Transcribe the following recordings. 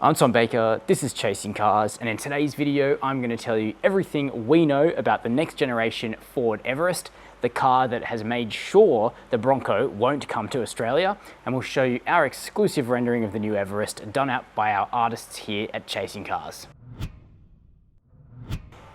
I'm Tom Baker, this is Chasing Cars, and in today's video I'm going to tell you everything we know about the next generation Ford Everest, the car that has made sure the Bronco won't come to Australia, and we'll show you our exclusive rendering of the new Everest done out by our artists here at Chasing Cars.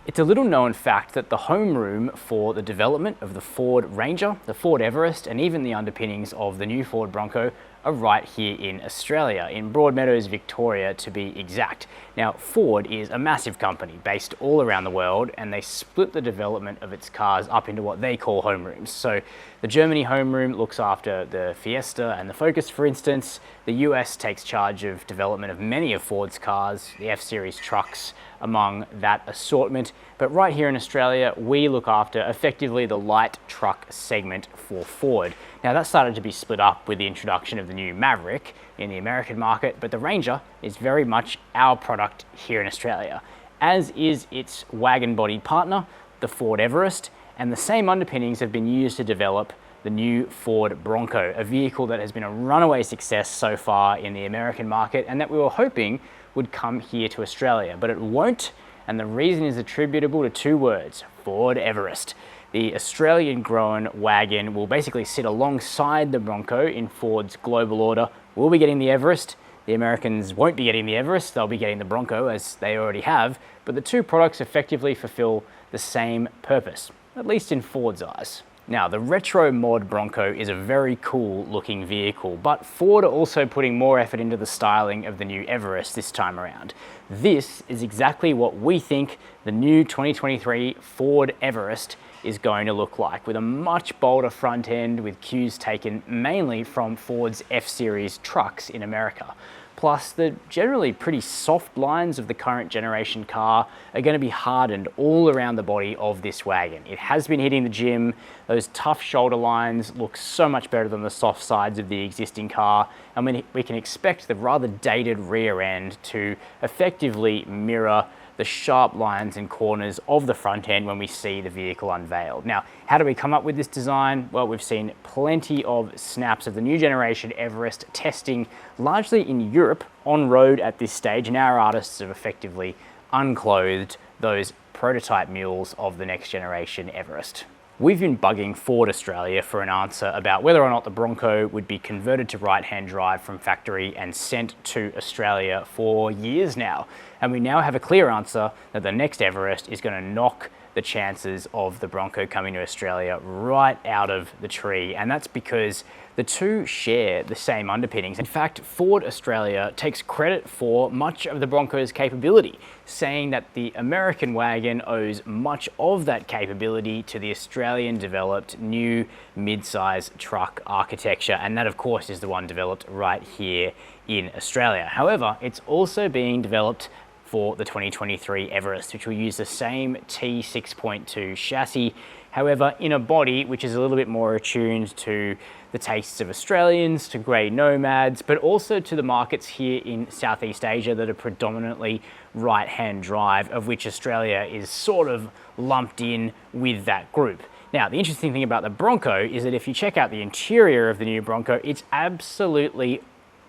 It's a little known fact that the homeroom for the development of the Ford Ranger, the Ford Everest, and even the underpinnings of the new Ford Bronco are right here in Australia, in Broadmeadows, Victoria to be exact. Now, Ford is a massive company based all around the world, and they split the development of its cars up into what they call homerooms. So the Germany homeroom looks after the Fiesta and the Focus, for instance. The US takes charge of development of many of Ford's cars, the F-Series trucks among that assortment. But right here in Australia, we look after effectively the light truck segment for Ford. Now that started to be split up with the introduction of the new Maverick in the American market, but the Ranger is very much our product here in Australia, as is its wagon body partner, the Ford Everest, and the same underpinnings have been used to develop the new Ford Bronco, a vehicle that has been a runaway success so far in the American market and that we were hoping would come here to Australia, but it won't, and the reason is attributable to two words: Ford Everest. The Australian-grown wagon will basically sit alongside the Bronco in Ford's global order. We'll be getting the Everest. The Americans won't be getting the Everest. They'll be getting the Bronco, as they already have. But the two products effectively fulfill the same purpose, at least in Ford's eyes. Now, the retro mod Bronco is a very cool looking vehicle, but Ford are also putting more effort into the styling of the new Everest this time around. This is exactly what we think the new 2023 Ford Everest is going to look like, with a much bolder front end with cues taken mainly from Ford's F-Series trucks in America. Plus, the generally pretty soft lines of the current generation car are going to be hardened all around the body of this wagon. It has been hitting the gym. Those tough shoulder lines look so much better than the soft sides of the existing car, and we can expect the rather dated rear end to effectively mirror the sharp lines and corners of the front end when we see the vehicle unveiled. Now, how do we come up with this design? Well, we've seen plenty of snaps of the new generation Everest testing largely in Europe on road at this stage, and our artists have effectively unclothed those prototype mules of the next generation Everest. We've been bugging Ford Australia for an answer about whether or not the Bronco would be converted to right-hand drive from factory and sent to Australia for years now. And we now have a clear answer that the next Everest is going to knock the chances of the Bronco coming to Australia right out of the tree. And that's because the two share the same underpinnings. In fact, Ford Australia takes credit for much of the Bronco's capability, saying that the American wagon owes much of that capability to the Australian-developed new mid-size truck architecture. And that, of course, is the one developed right here in Australia. However, it's also being developed for the 2023 Everest, which will use the same T6.2 chassis, however in a body which is a little bit more attuned to the tastes of Australians, to grey nomads, but also to the markets here in Southeast Asia that are predominantly right-hand drive, of which Australia is sort of lumped in with that group. Now, the interesting thing about the Bronco is that if you check out the interior of the new Bronco, it's absolutely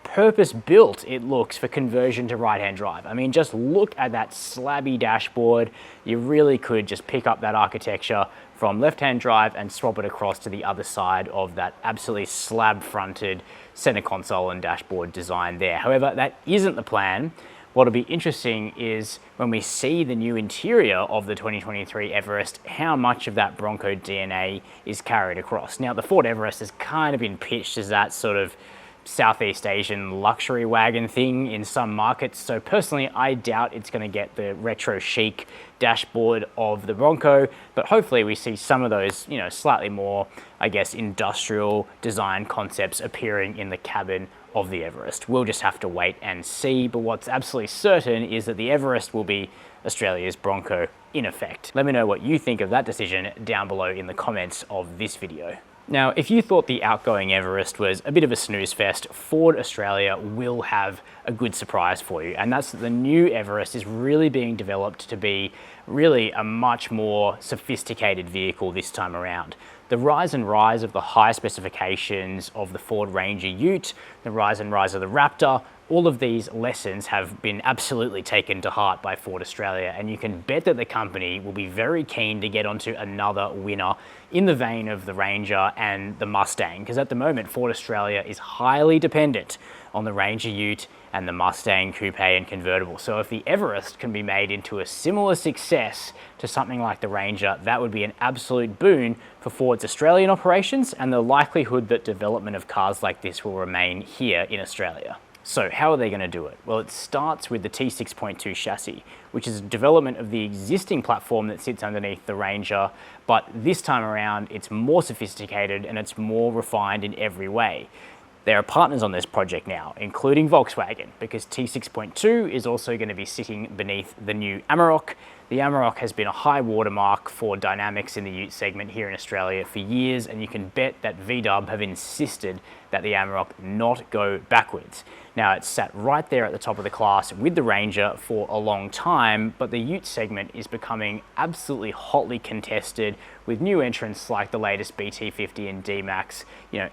purpose-built, it looks, for conversion to right-hand drive. I mean, just look at that slabby dashboard. You really could just pick up that architecture from left-hand drive and swap it across to the other side of that absolutely slab-fronted center console and dashboard design there. However, that isn't the plan. What'll be interesting is when we see the new interior of the 2023 Everest, how much of that Bronco DNA is carried across. Now, the Ford Everest has kind of been pitched as that sort of Southeast Asian luxury wagon thing in some markets. So personally, I doubt it's going to get the retro chic dashboard of the Bronco, but hopefully we see some of those, slightly more, I guess, industrial design concepts appearing in the cabin of the Everest. We'll just have to wait and see, but what's absolutely certain is that the Everest will be Australia's Bronco in effect. Let me know what you think of that decision down below in the comments of this video. Now, if you thought the outgoing Everest was a bit of a snooze fest, Ford Australia will have a good surprise for you, and that's that the new Everest is really being developed to be really a much more sophisticated vehicle this time around. The rise of the high specifications of the Ford Ranger Ute, the rise of the Raptor, All of these lessons have been absolutely taken to heart by Ford Australia, and you can bet that the company will be very keen to get onto another winner in the vein of the Ranger and the Mustang, because at the moment Ford Australia is highly dependent on the Ranger Ute and the Mustang Coupe and convertible. So if the Everest can be made into a similar success to something like the Ranger, that would be an absolute boon for Ford's Australian operations and the likelihood that development of cars like this will remain here in Australia. So how are they going to do it? Well, it starts with the T6.2 chassis, which is a development of the existing platform that sits underneath the Ranger, but this time around it's more sophisticated and it's more refined in every way. There are partners on this project now, including Volkswagen, because T6.2 is also going to be sitting beneath the new Amarok. The Amarok has been a high watermark for dynamics in the ute segment here in Australia for years, and you can bet that VW have insisted that the Amarok not go backwards. Now, it's sat right there at the top of the class with the Ranger for a long time, but the ute segment is becoming absolutely hotly contested with new entrants like the latest BT50 and D-Max,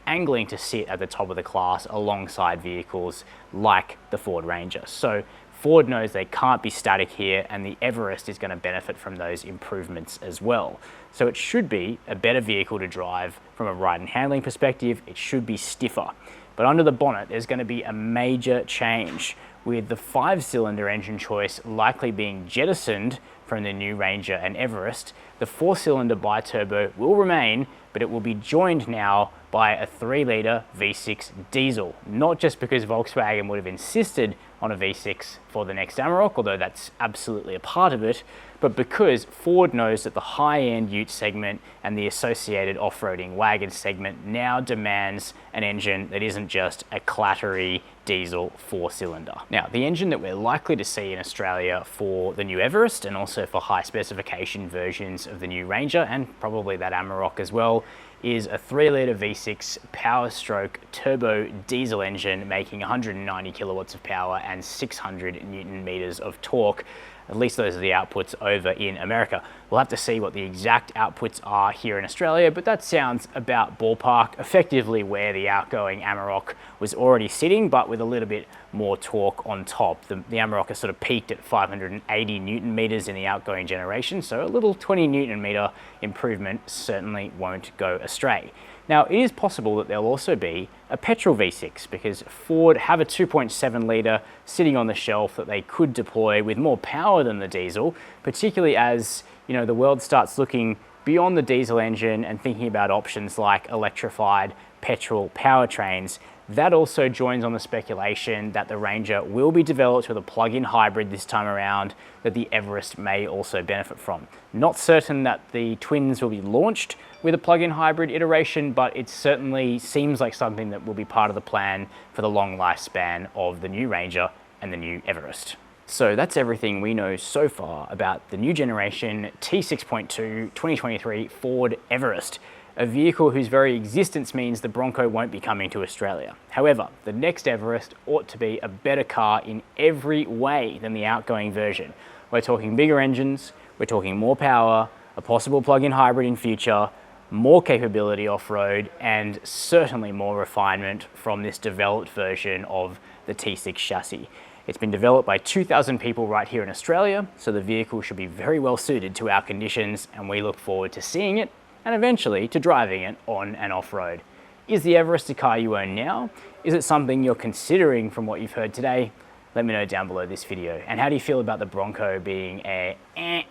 angling to sit at the top of the class alongside vehicles like the Ford Ranger. So Ford knows they can't be static here, and the Everest is going to benefit from those improvements as well. So it should be a better vehicle to drive from a ride and handling perspective. It should be stiffer. But under the bonnet, there's going to be a major change, with the 5-cylinder engine choice likely being jettisoned from the new Ranger and Everest. The 4-cylinder bi-turbo will remain, but it will be joined now by a 3-litre V6 diesel, not just because Volkswagen would have insisted on a V6 for the next Amarok, although that's absolutely a part of it, but because Ford knows that the high-end ute segment and the associated off-roading wagon segment now demands an engine that isn't just a clattery diesel 4-cylinder. Now, the engine that we're likely to see in Australia for the new Everest and also for high specification versions of the new Ranger and probably that Amarok as well is a 3-litre V6 power stroke turbo diesel engine making 190 kilowatts of power and 600 Newton meters of torque. At least those are the outputs over in America. We'll have to see what the exact outputs are here in Australia, but that sounds about ballpark, effectively where the outgoing Amarok was already sitting, but with a little bit more torque on top. The Amarok has sort of peaked at 580 Newton meters in the outgoing generation, so a little 20 Newton meter improvement certainly won't go astray. Now, it is possible that there'll also be a petrol V6 because Ford have a 2.7 litre sitting on the shelf that they could deploy with more power than the diesel, particularly as the world starts looking beyond the diesel engine and thinking about options like electrified petrol powertrains. That also joins on the speculation that the Ranger will be developed with a plug-in hybrid this time around that the Everest may also benefit from. Not certain that the twins will be launched with a plug-in hybrid iteration, but it certainly seems like something that will be part of the plan for the long lifespan of the new Ranger and the new Everest. So that's everything we know so far about the new generation T6.2 2023 Ford Everest, a vehicle whose very existence means the Bronco won't be coming to Australia. However, the next Everest ought to be a better car in every way than the outgoing version. We're talking bigger engines, we're talking more power, a possible plug-in hybrid in future, more capability off-road, and certainly more refinement from this developed version of the T6 chassis. It's been developed by 2,000 people right here in Australia, so the vehicle should be very well suited to our conditions, and we look forward to seeing it and eventually to driving it on and off-road. Is the Everest a car you own now? Is it something you're considering from what you've heard today? Let me know down below this video. And how do you feel about the Bronco being a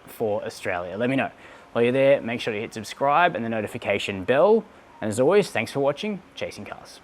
for Australia? Let me know. While you're there, make sure to hit subscribe and the notification bell. And as always, thanks for watching Chasing Cars.